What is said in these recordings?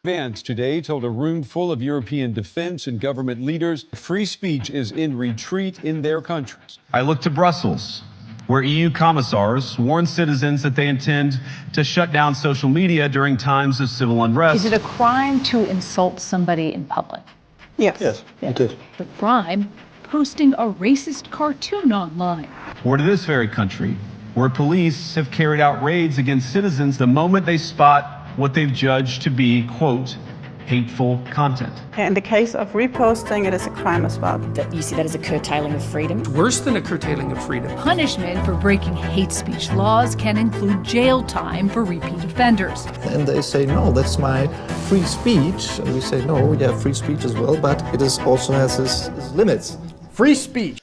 Vance today told a room full of European defense and government leaders free speech is in retreat in their countries. I look to Brussels, where EU commissars warn citizens that they intend to shut down social media during times of civil unrest. Is it a crime to insult somebody in public? Yes, it is. The crime, posting a racist cartoon online. Or to this very country, where police have carried out raids against citizens the moment they spot what they've judged to be, quote, hateful content. In the case of reposting, it is a crime as well. That you see that as a curtailing of freedom? Worse than a curtailing of freedom. Punishment for breaking hate speech laws can include jail time for repeat offenders. And they say, no, that's my free speech. And we say, no, we have free speech as well, but it is also has its limits. Free speech.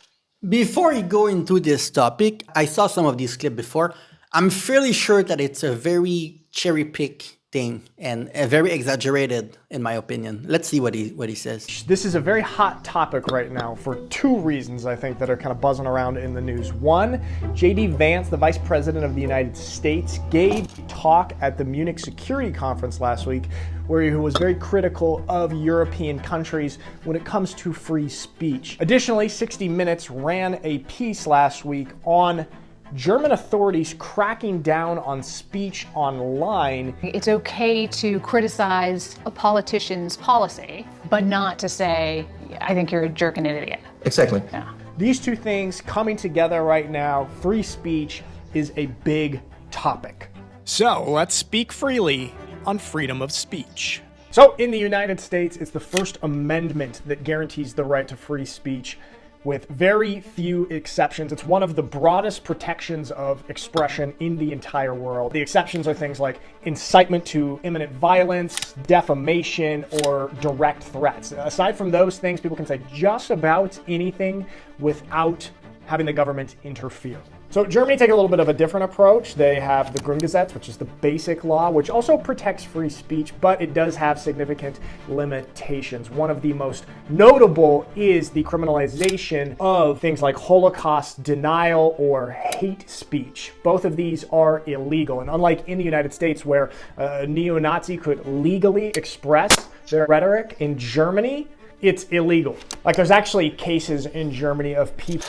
Before you go into this topic, I saw some of these clips before. I'm fairly sure that it's a very cherry-picked thing and very exaggerated, in my opinion. Let's see what he says. This is a very hot topic right now for two reasons, I think, that are kind of buzzing around in the news. One, J.D. Vance, the Vice President of the United States, gave a talk at the Munich Security Conference last week where he was very critical of European countries when it comes to free speech. Additionally, 60 Minutes ran a piece last week on German authorities cracking down on speech online. It's okay to criticize a politician's policy, but not to say, I think you're a jerk and an idiot. Exactly. Yeah. These two things coming together right now, free speech is a big topic. So let's speak freely on freedom of speech. So in the United States, it's the First Amendment that guarantees the right to free speech, with very few exceptions. It's one of the broadest protections of expression in the entire world. The exceptions are things like incitement to imminent violence, defamation, or direct threats. Aside from those things, people can say just about anything without having the government interfere. So Germany take a little bit of a different approach. They have the Grundgesetz, which is the basic law, which also protects free speech, but it does have significant limitations. One of the most notable is the criminalization of things like Holocaust denial or hate speech. Both of these are illegal. And unlike in the United States, where a neo-Nazi could legally express their rhetoric, in Germany, it's illegal. Like, there's actually cases in Germany of people...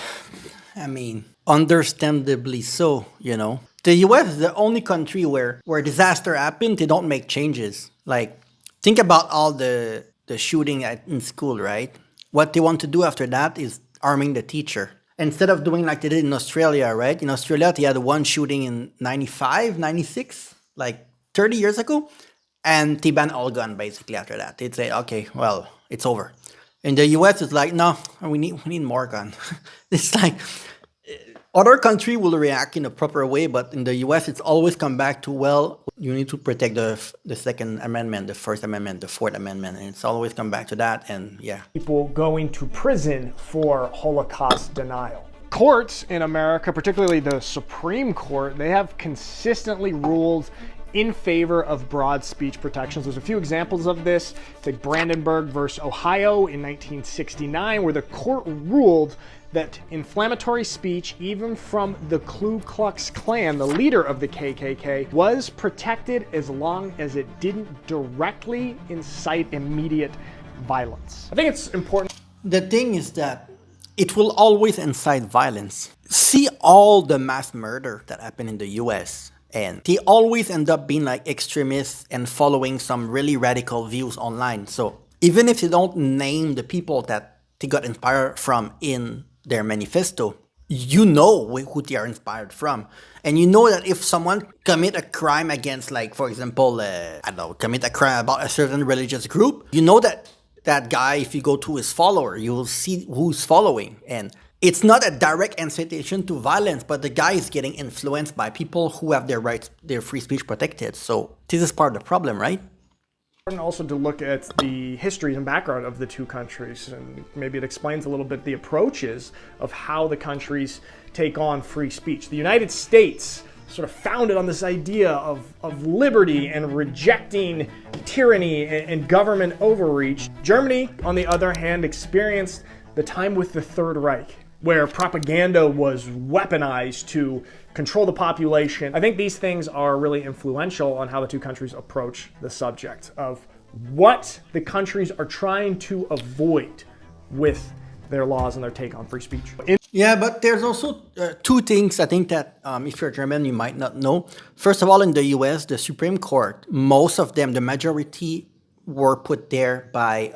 I mean, understandably so, you know. The US is the only country where a disaster happened, they don't make changes. Like, think about all the shooting in school, right? What they want to do after that is arming the teacher. Instead of doing like they did in Australia, right? In Australia, they had one shooting in 95, 96, like 30 years ago. And they banned all gun basically after that. They'd say, okay, well, it's over. In the US, it's like, no, we need more gun. It's like, other country will react in a proper way, but in the US, it's always come back to, well, you need to protect the Second Amendment, the First Amendment, the Fourth Amendment, and it's always come back to that, and yeah. People going to prison for Holocaust denial. Courts in America, particularly the Supreme Court, they have consistently ruled in favor of broad speech protections. There's a few examples of this. Take Brandenburg versus Ohio in 1969, where the court ruled that inflammatory speech, even from the Ku Klux Klan, the leader of the KKK, was protected as long as it didn't directly incite immediate violence. I think it's important. The thing is that it will always incite violence. See all the mass murder that happened in the US. And they always end up being like extremists and following some really radical views online. So even if they don't name the people that they got inspired from in their manifesto, you know who they are inspired from. And you know that if someone commit a crime against, like, for example, commit a crime about a certain religious group, you know that guy, if you go to his follower, you will see who's following. And it's not a direct incitation to violence, but the guy is getting influenced by people who have their rights, their free speech protected. So this is part of the problem, right? Important also to look at the history and background of the two countries, and maybe it explains a little bit the approaches of how the countries take on free speech. The United States sort of founded on this idea of liberty and rejecting tyranny and government overreach. Germany, on the other hand, experienced the time with the Third Reich, where propaganda was weaponized to control the population. I think these things are really influential on how the two countries approach the subject of what the countries are trying to avoid with their laws and their take on free speech. Yeah, but there's also two things I think that if you're German, you might not know. First of all, in the US, the Supreme Court, most of them, the majority were put there by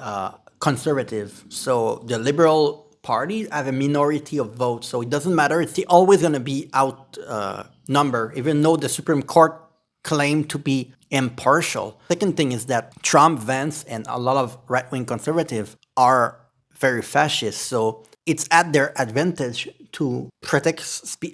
conservative. So the Liberal Party have a minority of votes. So it doesn't matter. It's always going to be outnumbered, even though the Supreme Court claimed to be impartial. Second thing is that Trump, Vance, and a lot of right-wing conservatives are very fascist. So it's at their advantage to protect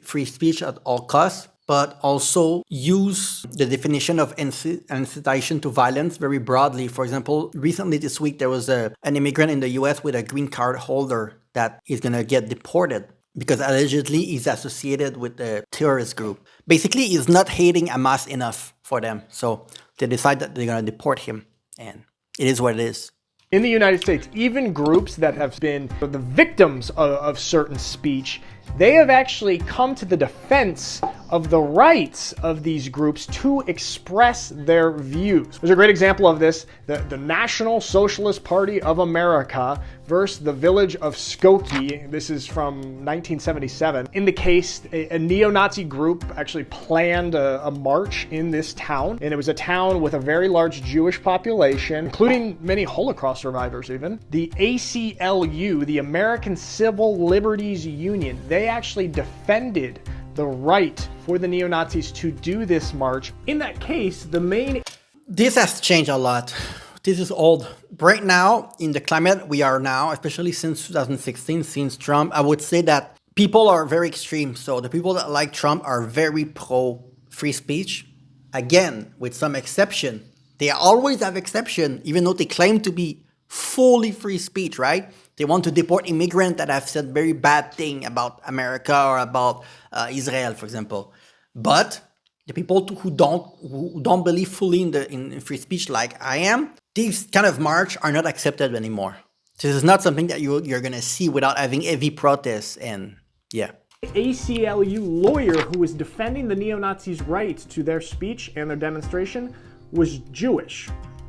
free speech at all costs, but also use the definition of incitation to violence very broadly. For example, recently this week, there was an immigrant in the US with a green card holder that is going to get deported because allegedly he's associated with a terrorist group. Basically, he's not hating Hamas enough for them. So they decide that they're going to deport him. And it is what it is. In the United States, even groups that have been the victims of certain speech, they have actually come to the defense of the rights of these groups to express their views. There's a great example of this, the National Socialist Party of America versus the village of Skokie. This is from 1977. In the case, a neo-Nazi group actually planned a march in this town, and it was a town with a very large Jewish population, including many Holocaust survivors even. The ACLU, the American Civil Liberties Union, they actually defended the right for the neo-Nazis to do this march. In that case, the main... This has changed a lot. This is old. Right now, in the climate we are now, especially since 2016, since Trump, I would say that people are very extreme. So the people that like Trump are very pro-free speech. Again, with some exception. They always have exception, even though they claim to be fully free speech, right? They want to deport immigrants that have said very bad thing about America or about Israel, for example. But the people who don't believe fully in free speech like I am, these kind of march are not accepted anymore. This is not something that you're going to see without having heavy protests and yeah. ACLU lawyer who was defending the neo-Nazis' rights to their speech and their demonstration was Jewish.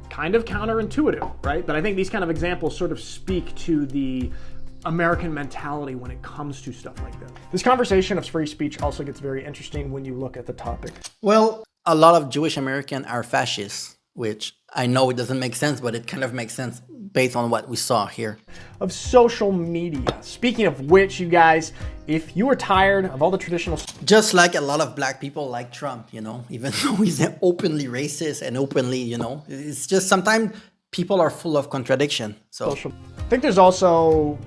Kind of counterintuitive, right? But I think these kind of examples sort of speak to the American mentality when it comes to stuff like that. This conversation of free speech also gets very interesting when you look at the topic. Well, a lot of Jewish Americans are fascists, which I know it doesn't make sense, but it kind of makes sense based on what we saw here. Of social media. Speaking of which, you guys, if you are tired of all the traditional... Just like a lot of black people like Trump, you know, even though he's openly racist and openly, you know, it's just sometimes people are full of contradiction. So I think there's also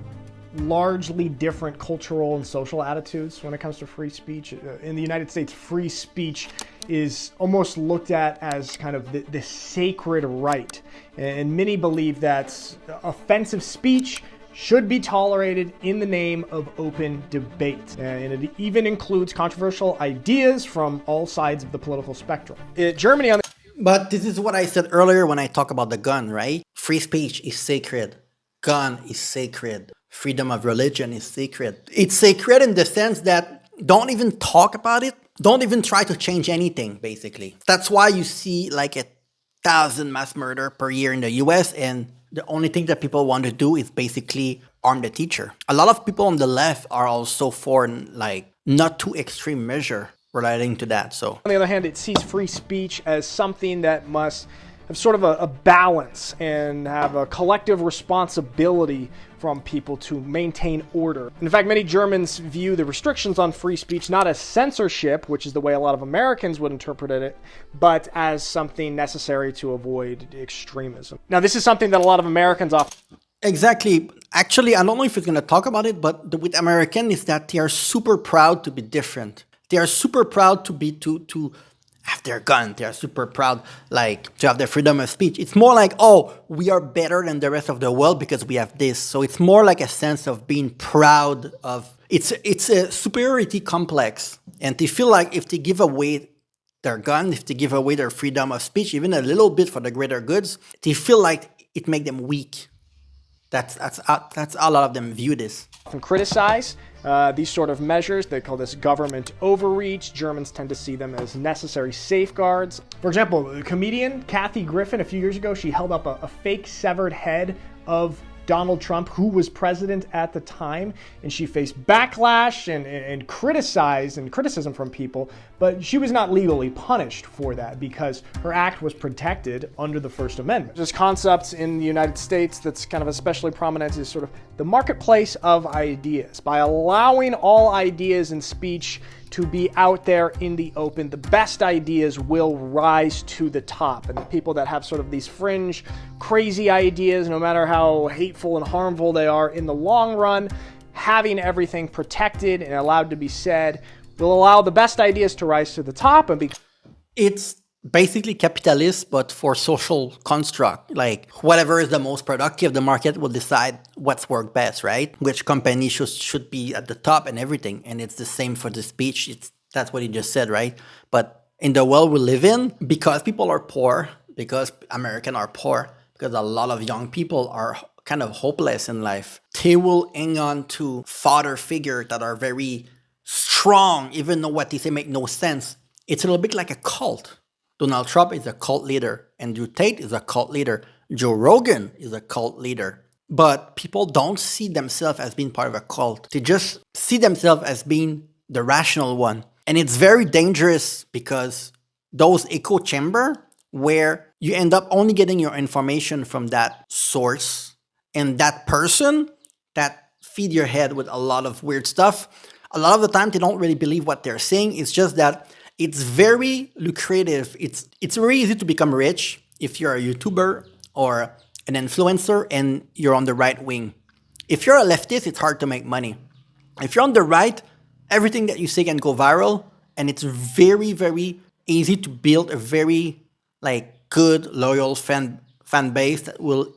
largely different cultural and social attitudes when it comes to free speech. In the United States, free speech is almost looked at as kind of the sacred right. And many believe that offensive speech should be tolerated in the name of open debate. And it even includes controversial ideas from all sides of the political spectrum. Germany on the... But this is what I said earlier when I talk about the gun, right? Free speech is sacred. Gun is sacred. Freedom of religion is sacred. It's sacred in the sense that don't even talk about it. Don't even try to change anything, basically. That's why you see like 1,000 mass murder per year in the US, and the only thing that people want to do is basically arm the teacher. A lot of people on the left are also for like not too extreme measure relating to that. So on the other hand, it sees free speech as something that must have sort of a balance and have a collective responsibility from people to maintain order. In fact, many Germans view the restrictions on free speech not as censorship, which is the way a lot of Americans would interpret it, but as something necessary to avoid extremism. Now, this is something that a lot of Americans often... Exactly. Actually, I don't know if it's going to talk about it, but with Americans is that they are super proud to be different. They are super proud to be to have their gun. They are super proud, like, to have their freedom of speech. It's more like, oh, we are better than the rest of the world because we have this. So it's more like a sense of being proud of. It's a superiority complex, and they feel like if they give away their gun, if they give away their freedom of speech, even a little bit for the greater goods, they feel like it makes them weak. That's how a lot of them view this. Often criticize these sort of measures. They call this government overreach. Germans tend to see them as necessary safeguards. For example, the comedian Kathy Griffin, a few years ago, she held up a fake severed head of Donald Trump, who was president at the time, and she faced backlash and criticism from people, but she was not legally punished for that because her act was protected under the First Amendment. This concept in the United States that's kind of especially prominent is sort of the marketplace of ideas. By allowing all ideas and speech to be out there in the open, the best ideas will rise to the top. And the people that have sort of these fringe, crazy ideas, no matter how hateful and harmful they are in the long run, having everything protected and allowed to be said will allow the best ideas to rise to the top and be... It's basically capitalist, but for social construct. Like whatever is the most productive, the market will decide what's work best, right? Which company should be at the top and everything. And it's the same for the speech. That's what he just said, right? But in the world we live in, because people are poor, because Americans are poor, because a lot of young people are kind of hopeless in life, they will hang on to father figures that are very strong, even though what they say make no sense. It's a little bit like a cult. Donald Trump is a cult leader. Andrew Tate is a cult leader. Joe Rogan is a cult leader. But people don't see themselves as being part of a cult. They just see themselves as being the rational one. And it's very dangerous because those echo chamber where you end up only getting your information from that source and that person that feed your head with a lot of weird stuff. A lot of the time they don't really believe what they're saying. It's just that it's very lucrative. It's very easy to become rich if you're a YouTuber or an influencer and you're on the right wing. If you're a leftist, it's hard to make money. If you're on the right, everything that you say can go viral, and it's very, very easy to build a very good, loyal fan base that will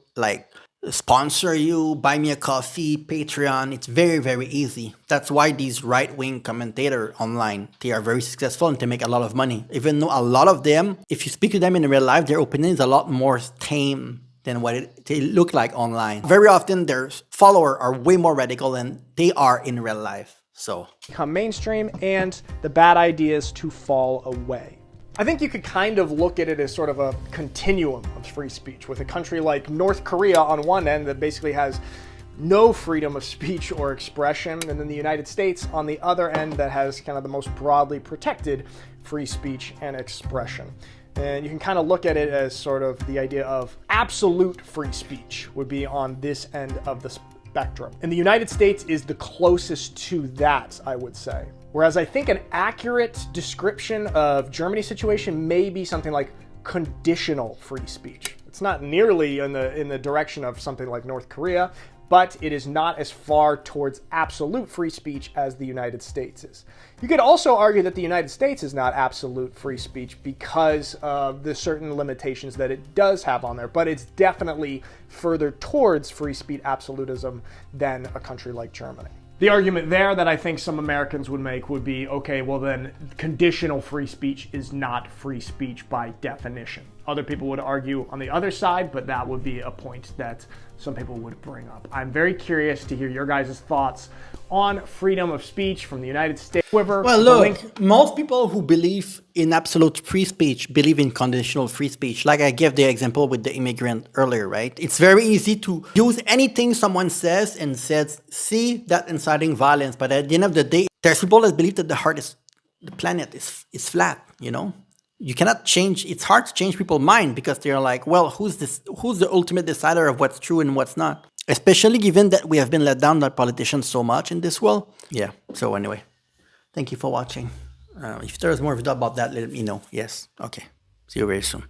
sponsor you, buy me a coffee, Patreon. It's very, very easy. That's why these right-wing commentators online, they are very successful and they make a lot of money. Even though a lot of them, if you speak to them in real life, their opinion is a lot more tame than what they look like online. Very often their followers are way more radical than they are in real life. So become mainstream and the bad ideas to fall away. I think you could kind of look at it as sort of a continuum of free speech, with a country like North Korea on one end that basically has no freedom of speech or expression, and then the United States on the other end that has kind of the most broadly protected free speech and expression. And you can kind of look at it as sort of the idea of absolute free speech would be on this end of the spectrum. And the United States is the closest to that, I would say. Whereas I think an accurate description of Germany's situation may be something like conditional free speech. It's not nearly in the direction of something like North Korea, but it is not as far towards absolute free speech as the United States is. You could also argue that the United States is not absolute free speech because of the certain limitations that it does have on there, but it's definitely further towards free speech absolutism than a country like Germany. The argument there that I think some Americans would make would be, okay, well then conditional free speech is not free speech by definition. Other people would argue on the other side, but that would be a point that some people would bring up. I'm very curious to hear your guys' thoughts on freedom of speech from the United States. Well, look, most people who believe in absolute free speech believe in conditional free speech. Like I gave the example with the immigrant earlier, right? It's very easy to use anything someone says and says, see that inciting violence. But at the end of the day, there's people that believe that the planet is flat, you know? You cannot change, it's hard to change people's mind because they're like, well, who's the ultimate decider of what's true and what's not? Especially given that we have been let down by politicians so much in this world. Yeah, so anyway, thank you for watching. If there's more video about that, let me know. Yes, okay. See you very soon.